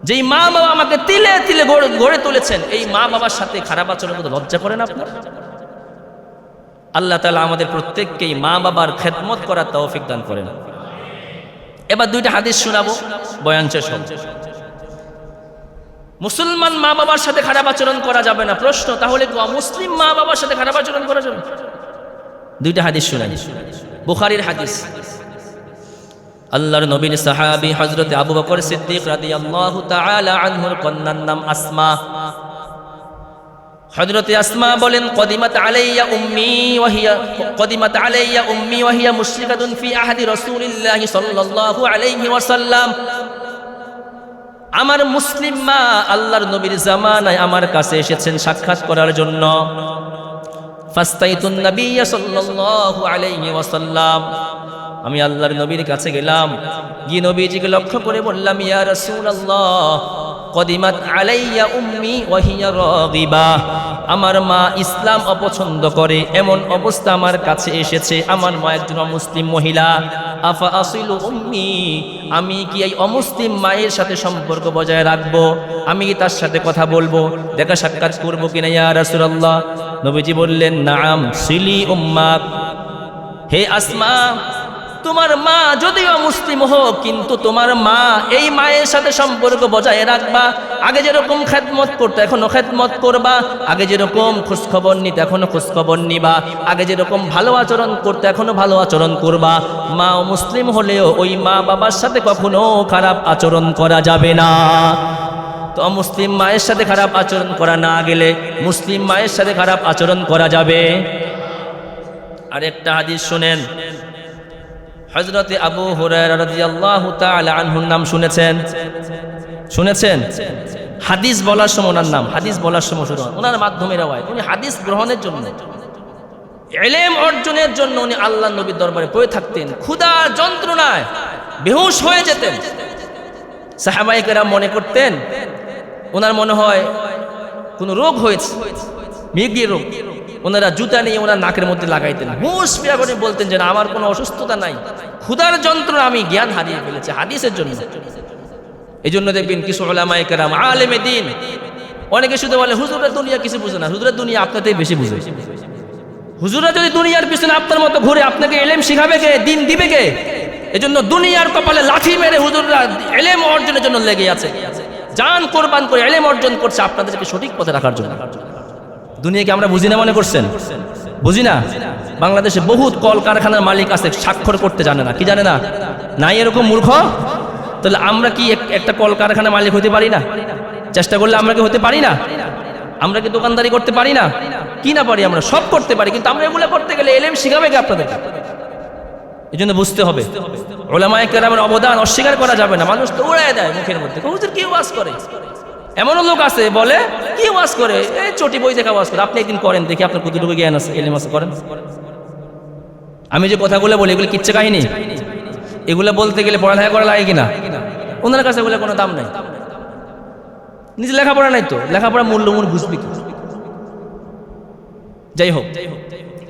যেই মা বাবা আমাকে তিলে তিলে গড়ে তুলেছেন, এই মা বাবার সাথে খারাপ আচরণ করতে লজ্জা করেন আপনার? আল্লাহ তাআলা আমাদের প্রত্যেককেই মা বাবার খেদমত করার তৌফিক দান করেন। এবার দুইটা হাদিস শোনাবো, বয়ান শেষ হবে। মুসলমান মা বাবার সাথে খারাপ আচরণ করা যাবে না, প্রশ্ন তাহলে কি অমুসলিম মা বাবার সাথে খারাপ আচরণ করা যাবে? দুইটা হাদিস শোনাই। বুখারীর হাদিস, আল্লাহর নবীর সাহাবী হযরত আবু বকর সিদ্দিক রাদিয়াল্লাহু তাআলা আনহুর কন্যার নাম আসমা। হযরত আসমা বলেন, কদিমাত আলাইয়া উম্মি ওয়া হিয়া মুশরিকাতুন ফি আহদি রাসূলিল্লাহি সাল্লাল্লাহু আলাইহি ওয়াসাল্লাম। আমার মুসলিম মা আল্লাহর নবীর জামানায় আমার কাছে এসেছেন সাক্ষাৎ করার জন্য। ফাস্তাইতুন নাবিয়্য সাল্লাল্লাহু আলাইহি ওয়াসাল্লাম, আমি আল্লাহর নবীর কাছে গেলাম, গিয়ে নবীজিকে লক্ষ্য করে বললাম, ইয়া রাসূলুল্লাহ, কদিমাত আলাইয়া উম্মি ওয়া হিয়া রাগিবা, আমার মা ইসলাম অপছন্দ করে, এমন অবস্থা আমার কাছে এসেছে। আমার মা একজন অমুসলিম মহিলা। আফা আসিলু উম্মি, আমি কি এই অমুসলিম মায়ের সাথে সম্পর্ক বজায় রাখবো? আমি কি তার সাথে কথা বলবো, দেখা সাক্ষাৎ করবো কিনা ইয়া রাসূলুল্লাহ? নবীজি বললেন, নাআম সিলি উম্মাক, হে আসমা, তোমার মা যদিও মুসলিম হোক, কিন্তু তোমার মা এই মায়ের সাথে সম্পর্ক বজায় রাখবা। আগে যেরকম খেদমত করতে এখনো খেদমত করবা, আগে যেরকম খোঁজখবর নিতে এখনো খোঁজখবর নিবা, আগে যেরকম ভালো আচরণ করতে এখনো ভালো আচরণ করবা। মা মুসলিম হলেও ওই মা বাবার সাথে কখনো খারাপ আচরণ করা যাবে না। তো মুসলিম মায়ের সাথে খারাপ আচরণ করা না গেলে মুসলিম মায়ের সাথে খারাপ আচরণ করা যাবে। আরেকটা হাদিস শুনেন, হযরতে আবু হুরায়রা রাদিয়াল্লাহু তাআলা আনহুর নাম শুনেছেন? শুনেছেন? হাদিস বলার সময় ওনার নাম, হাদিস বলার সময় শুনুন, ওনার মাধ্যমে রওয়ায়াত, উনি হাদিস গ্রহণের জন্য, ইলম অর্জনের জন্য উনি আল্লাহর নবীর দরবারে পড়ে থাকতেন, ক্ষুধার যন্ত্রণায় বেহুশ হয়ে যেতেন। সাহাবায়ে কেরাম মনে করতেন ওনার মনে হয় কোনো রোগ হয়েছে, মৃগী রোগ। ওনারা জুতা নিয়ে ওনার নাকের মধ্যে লাগাইতেন, হুঁশ ফিরা করে বলতেন যে আমার কোনো অসুস্থতা নাই, ক্ষুধার যন্ত্রণা, আমি জ্ঞান হারিয়ে ফেলেছি হাদিসের জন্য। এই জন্য দেখবেন কিছু উলামায়ে কেরাম আলেমে দ্বীন, অনেকে শুধু বলে হুজুরের দুনিয়া কিছু বুঝে না। হুজুরের দুনিয়া আপনাতেই বেশি বুঝে। হুজুররা যদি দুনিয়ার পিছনে আপনার মতো ঘুরে, আপনাকে ইলম শিখাবে কে, দিন দিবে কে? এজন্য দুনিয়ার কপালে লাঠি মেরে হুজুররা ইলম অর্জনের জন্য লেগে আছে, জান কোরবান করে ইলম অর্জন করছে আপনাদেরকে সঠিক পথে রাখার জন্য। দুনিয়াকে আমরা বুঝি না মনে করছেন? বুঝি না? বাংলাদেশে বহুত কল কারখানার মালিক আছে, স্বাক্ষর করতে জানে না। কি জানে না? নাই এরকম মূর্খ? তাহলে আমরা কি একটা কল কারখানার মালিক হতে পারি না? চেষ্টা করলে আমরা কি হতে পারি না? আমরা কি দোকানদারি করতে পারি না? কি না পারি? আমরা সব করতে পারি, কিন্তু আমরা এগুলো করতে গেলে ইলম শিখাবে কে আপনাদেরকে? এই জন্য বুঝতে হবে উলামায়ে কেরামের অবদান অস্বীকার করা যাবে না। মানুষ তো উড়ায় দেয় মুখের মধ্যে, হুজুর কি ওয়াজ করে। এমনও লোক আছে বলে কি ওয়াজ করে, এই চটি বই দেখা ওয়াজ করে। আপনি একদিন করেন দেখি আপনার কতটুকু জ্ঞান আছে, ইলম আছে, করেন। আমি যে কথাগুলো বলি এগুলো কিচ্ছা কাহিনী, এগুলো বলতে গেলে পড়ালেখা করা লাগে কিনা? ওনার কাছে এগুলো কোনো দাম নাই। নিজে লেখাপড়া নাই তো লেখাপড়া মূল্যমূল বুঝবি কি? যাই হোক,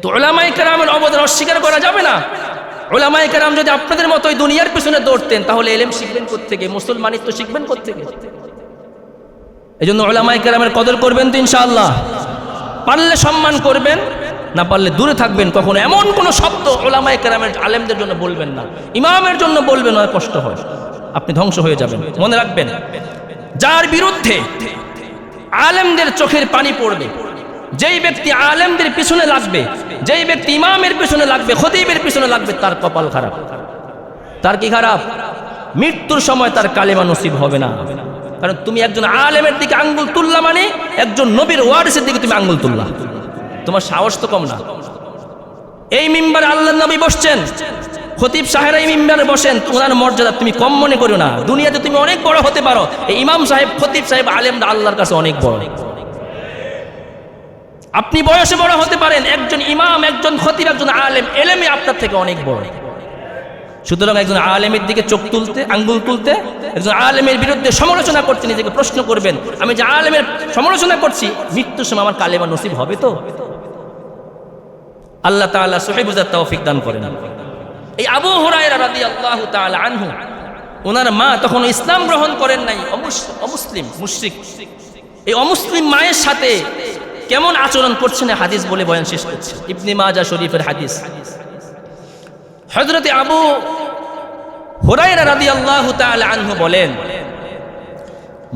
তো উলামায়ে কেরামের অবদান অস্বীকার করা যাবে না। উলামায়ে কেরাম যদি আপনাদের মতোই দুনিয়ার পিছনে দৌড়তেন, তাহলে ইলম শিখবেন কোত্থেকে, মুসলমানিত্ব শিখবেন কোত্থেকে? এই জন্য উলামায়ে কেরামের কদর করবেন তো ইনশাআল্লাহ। পারলে সম্মান করবেন, না পারলে দূরে থাকবেন। কখনো এমন কোন শব্দ উলামায়ে কেরামের আলেমদের জন্য বলবেন না, ইমামের জন্য বলবেন, হয় কষ্ট হয়, আপনি ধ্বংস হয়ে যাবেন। মনে রাখবেন, যার বিরুদ্ধে আলেমদের চোখের পানি পড়বে, যেই ব্যক্তি আলেমদের পিছনে লাগবে, যেই ব্যক্তি ইমামের পিছনে লাগবে, খতিবের পিছনে লাগবে, তার কপাল খারাপ। তার কি খারাপ? মৃত্যুর সময় তার কালেমা নসিব হবে না। কারণ তুমি একজন আলেমের দিকে আঙ্গুল তুললা মানে একজন নবীর ওয়ারিসের দিকে তুমি আঙ্গুল তুললা। তোমার সাহস তো কম না। এই মিম্বারে আল্লাহর নবী বসছেন, খতিব সাহেব এই মিম্বারে বসেন, ওনার মর্যাদা তুমি কম মনে করো না। দুনিয়াতে তুমি অনেক বড় হতে পারো, এই ইমাম সাহেব, খতিব সাহেব, আলেমরা আল্লাহর কাছে অনেক বড়। আপনি বয়সে বড় হতে পারেন, একজন ইমাম, একজন খতিব, একজন আলেম এলেমে আপনার থেকে অনেক বড়। সুতরাং একজন আলেমের দিকে চোখ তুলতে, আঙ্গুল তুলতে, একজন আলেমের বিরুদ্ধে সমালোচনা করতে নিজেকে প্রশ্ন করবেন, আমি যে আলেমের সমালোচনা করছি, মৃত্যুর সময় আমার কালেমা নসিব হবে তো? আল্লাহ তাআলা সহিহ বুঝার তৌফিক দান করেন। এই আবু হুরায়রা রাদিয়াল্লাহু তাআলা আনহু, ওনার মা তখন ইসলাম গ্রহণ করেন নাই, অমুসলিম, মুশরিক। এই অমুসলিম মায়ের সাথে কেমন আচরণ করছেন হাদিস বলে বয়ান শেষ করছে। ইবনে মাজাহ শরীফের হাদিস। হযরতে আবু হুরায়রা রাদিয়াল্লাহু তাআলা আনহু বলেন,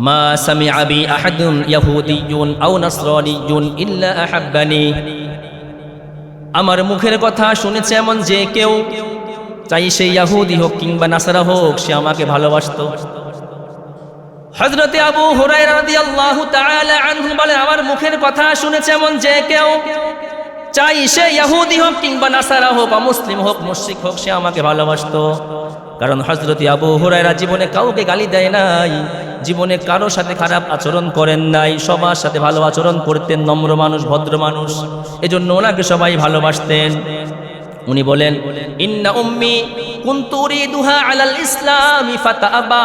মা সামিআ বি আহাদুন ইয়াহুদিয়্যুন আও নাসরানিয়্যুন ইল্লা আহাব্বানি। আমার মুখের কথা শুনেছে এমন যে কেউ, চাই সে ইহুদি হোক কিংবা নাসারা হোক, সে আমাকে ভালোবাসতো। হযরতে আবু হুরায়রা রাদিয়াল্লাহু তাআলা আনহু বলে, আমার মুখের কথা শুনেছে এমন যে কেউ, চাই সে ইহুদি হোক কিংবা নাসারা হোক, অমুসলিম হোক, মুশরিক হোক, সে আমাকে ভালোবাসতো। কারণ হযরতে আবু হুরায়রা জীবনে কাউকে গালি দেয় নাই, জীবনে কারো সাথে খারাপ আচরণ করেন নাই, সবার সাথে ভালো আচরণ করতেন, নম্র মানুষ, ভদ্র মানুষ, এজন্য ওনাকে সবাই ভালোবাসতেন। উনি বলেন, ইন্না উম্মি কুনতু উরিদুহা আলাল ইসলামি ফাতাআবা।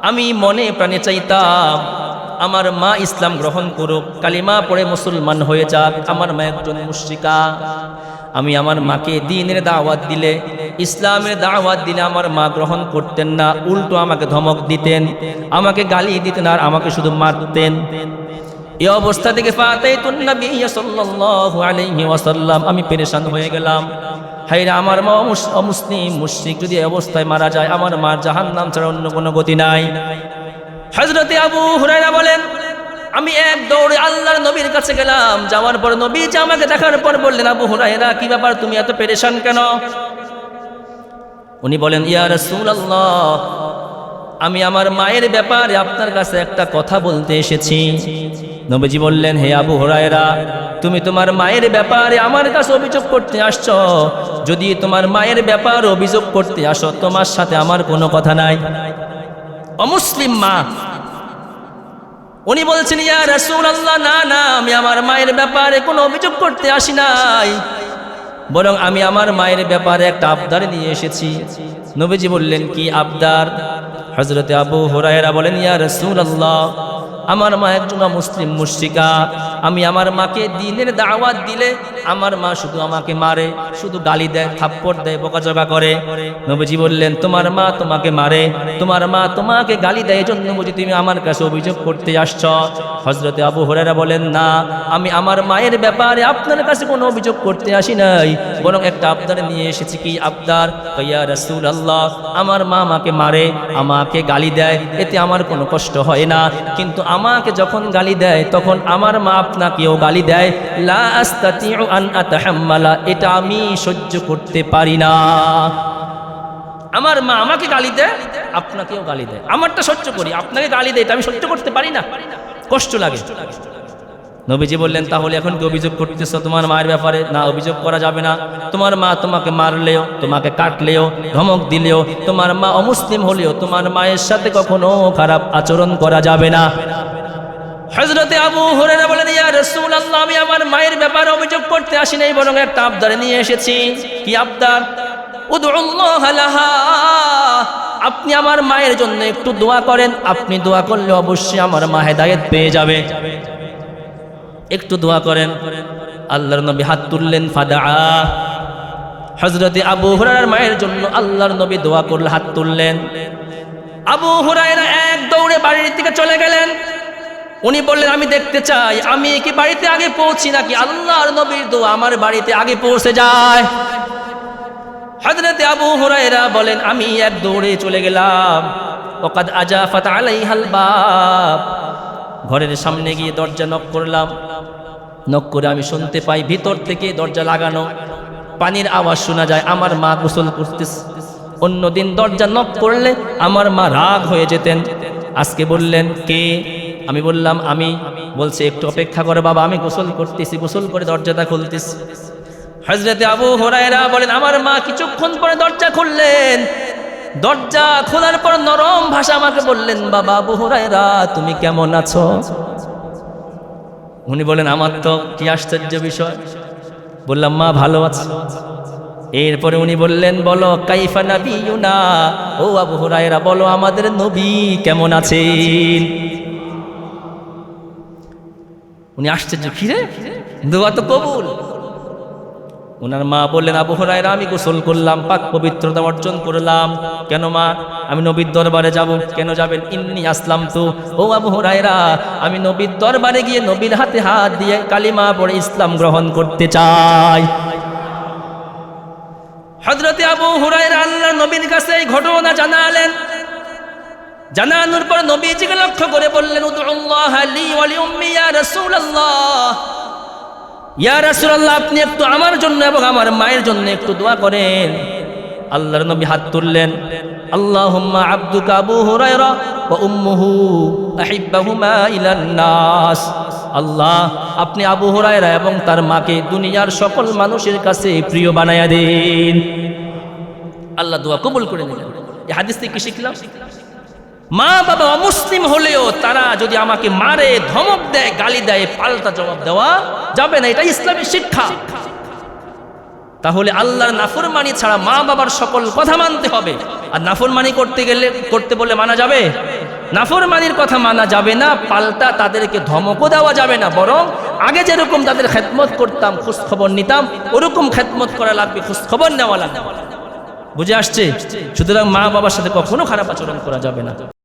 আমি মনে প্রাণে চাইতাম আমার মা ইসলাম গ্রহণ করুক, কালিমা পড়ে মুসলমান হয়ে যাক। আমার মা একজন মুশরিকা। আমি আমার মাকে দ্বীনের দাওয়াত দিলে, ইসলামের দাওয়াত দিলে আমার মা গ্রহণ করতেন না, উল্টো আমাকে ধমক দিতেন, আমাকে গালি দিতেন, আর আমাকে শুধু মারতেন। এই অবস্থা থেকে ফাতাইতুন নবী সাল্লাল্লাহু আলাইহি ওয়াসাল্লাম, আমি পেরেশান হয়ে গেলাম। হায়রে, আমার মা অমুসলিম, মুশরিক যদি এই অবস্থায় মারা যায়, আমার মার জাহান্নাম ছাড়া অন্য কোনো গতি নাই। হযরতে আবু হুরায়রা বলেন, আমি এক দৌড়ে আল্লাহর নবীর কাছে গেলাম। যাওয়ার পর নবীজি আমাকে দেখার পর বললেন, আবু হুরায়রা, কি ব্যাপার, তুমি এত পেরেশান কেন? উনি বলেন, ইয়া রাসূলুল্লাহ, আমি আমার মায়ের ব্যাপারে আপনার কাছে একটা কথা বলতে এসেছি। নবীজি বললেন, হে আবু হুরায়রা, তুমি তোমার মায়ের ব্যাপারে আমার কাছে অভিযোগ করতে আসছো। যদি তোমার মায়ের ব্যাপারে অভিযোগ করতে আসো, তোমার সাথে আমার কোনো কথা নাই। অমুসলিম মা। উনি বলছেন, ইয়া রাসূলুল্লাহ, না না, আমি আমার মায়ের ব্যাপারে কোনো অভিযোগ করতে আসি নাই, বরং আমি আমার মায়ের ব্যাপারে একটা আবদার নিয়ে এসেছি। নবীজি বললেন, কি আবদার? হযরতে আবু হুরায়রা বলেন, ইয়া রাসূলুল্লাহ, আমার মা একজন মুসলিম মুশরিকা। আমি আমার মাকে দ্বীনের দাওয়াত দিলে আমার মা শুধু আমাকে মারে, শুধু গালি দেয়, থাপ্পড় দেয়, বকাঝকা করে। নবীজি বললেন, তোমার মা তোমাকে মারে, তোমার মা তোমাকে গালি দেয়, এজন্য বুঝি তুমি আমার কাছে অভিযোগ করতে আসছো? হযরতে আবু হুরায়রা বলেন, না, আমি আমার মায়ের ব্যাপারে আপনার কাছে কোনো অভিযোগ করতে আসি নাই, বরং একটা আবদার নিয়ে এসেছি। কি আবদার? ইয়া রাসূলুল্লাহ, আমার মা আমাকে মারে, আমাকে গালি দেয়, এতে আমার কোনো কষ্ট হয় না, কিন্তু আমাকে যখন গালি দেয় তখন আমার মা আপনাকেও গালি দেয়। লা আস্তাতিউ আন আতাহাম্মালা, এটা আমি সহ্য করতে পারি না। আমার মা আমাকে গালি দেয়, আপনাকেও গালি দেয়, আমারটা সহ্য করি, আপনাকে গালি দেয়, এটা আমি সহ্য করতে পারি না, কষ্ট লাগে। নবীজি বললেন, তাহলে এখন কি অভিযোগ করতেছো তোমার মায়ের ব্যাপারে? না, অভিযোগ করা যাবে না। তোমার মা তোমাকে মারলেও, তোমাকে কাটলেও, ধমক দিলেও, তোমার মা অমুসলিম হলেও, তোমার মায়ের সাথে কখনো খারাপ আচরণ করা যাবে না। হযরতে আবু হুরায়রা বলেন, ইয়া রাসূলুল্লাহ, আমি আমার মায়ের ব্যাপারে অভিযোগ করতে আসি নাই, বরং একটা আবদার নিয়ে এসেছি। কি আবদার? উদউল্লাহ লাহা, আপনি আমার মায়ের জন্য একটু দোয়া করেন। আপনি দোয়া করলে অবশ্যই আমার মা হেদায়েত পেয়ে যাবে, একটু দোয়া করেন। আল্লাহর নবী হাত তুললেন, ফাদা। হযরতে আবু হুরায়রার মায়ের জন্য আল্লাহর নবী দোয়া করলে, হাত তুললেন। আবু হুরায়রা এক দৌড়ে বাড়ির দিকে চলে গেলেন। উনি বললেন, আমি দেখতে চাই আমি কি বাড়িতে আগে পৌঁছি নাকি আল্লাহর নবীর দোয়া আমার বাড়িতে আগে পৌঁছে যায়। হযরতে আবু হুরায়রা বলেন, আমি এক দৌড়ে চলে গেলাম। ওয়াকাদ আজাফাত আলাইহাল বাব, ঘরের সামনে গিয়ে দরজা নক করলাম। নক করে আমি শুনতে পাই ভিতর থেকে দরজা লাগানো, পানির আওয়াজ শোনা যায়। আমার মা গোসল করতেছে। অন্যদিন দরজা নক করলে আমার মা রাগ হয়ে যেতেন। আজকে বললেন, কে? আমি বললাম, আমি। বলছে, একটু অপেক্ষা করে বাবা, আমি গোসল করতেছি। গোসল করে দরজাটা খুলতেছি। হযরতে আবু হুরায়রা বলেন আমার মা কিছুক্ষণ পরে দরজা খুললেন। দরজা খোলার পর নরম ভাষা আমাকে বললেন, বাবা আবু হুরায়রা তুমি কেমন আছো? উনি বলেন আমার তো কি আশ্চর্য বিষয়। বললাম মা ভালো আছে। এরপরে উনি বললেন, বলো কাইফা নাবিয়ুনা, ও আবু হুরায়রা বলো আমাদের নবী কেমন আছেন? উনি আশ্চর্য, কিরে দোয়া তো কবুল। ওনার মা বললেন, আবু হুরায়রা আমি গোসল করলাম, পাক পবিত্রতা অর্জন করলাম। কেন মা? আমি নবীর দরবারে যাব। কেন যাবেন? ইন্নী আসলামতু, ও আবু হুরায়রা আমি নবীর দরবারে গিয়ে নবীর হাতে হাত দিয়ে কালিমা পড়ে ইসলাম গ্রহণ করতে চাই। হযরতে আবু হুরায়রা আল্লাহর নবীর কাছে এই ঘটনা জানালেন। জানানোর পর নবীজিকে লক্ষ্য করে বললেন, উদুল্লাহ লি ওয়া লি উম্মি ইয়া রাসূলুল্লাহ, ইয়া রাসূলুল্লাহ আপনি একটু আমার জন্য এবং আমার মায়ের জন্য একটু দোয়া করেন। আল্লাহর নবী হাত তুললেন, আল্লাহুম্মা আবদুকা আবু হুরায়রা ওয়া উম্মুহু আহিব্বাহুমা ইলান নাস। আল্লাহ আপনি আবু হুরায়রা এবং তার মাকে দুনিয়ার সকল মানুষের কাছে প্রিয় বানায়া দেন। আল্লাহ দোয়া কবুল করে নিলেন। এই হাদিস থেকে কি শিখলাম? মা বাবা অমুসলিম হলেও তারা যদি আমাকে মারে, ধমক দেয়, গালি দেয়, পাল্টা জবাব দেওয়া যাবে না, এটা ইসলামী শিক্ষা। তাহলে আল্লাহর নাফরমানি ছাড়া মা বাবার সকল কথা মানতে হবে। আর নাফরমানি করতে বলে মানা যাবে? নাফরমানির কথা মানা যাবে না, পাল্টা তাদেরকে ধমকও দেওয়া যাবে না। বরং আগে যেরকম তাদের খেদমত করতাম, খোঁজ খবর নিতাম, ওরকম খেদমত করা লাগবে, খোঁজ খবর নেওয়া লাগবে। বুঝে আসছে? সুতরাং মা বাবার সাথে কখনো খারাপ আচরণ করা যাবে না।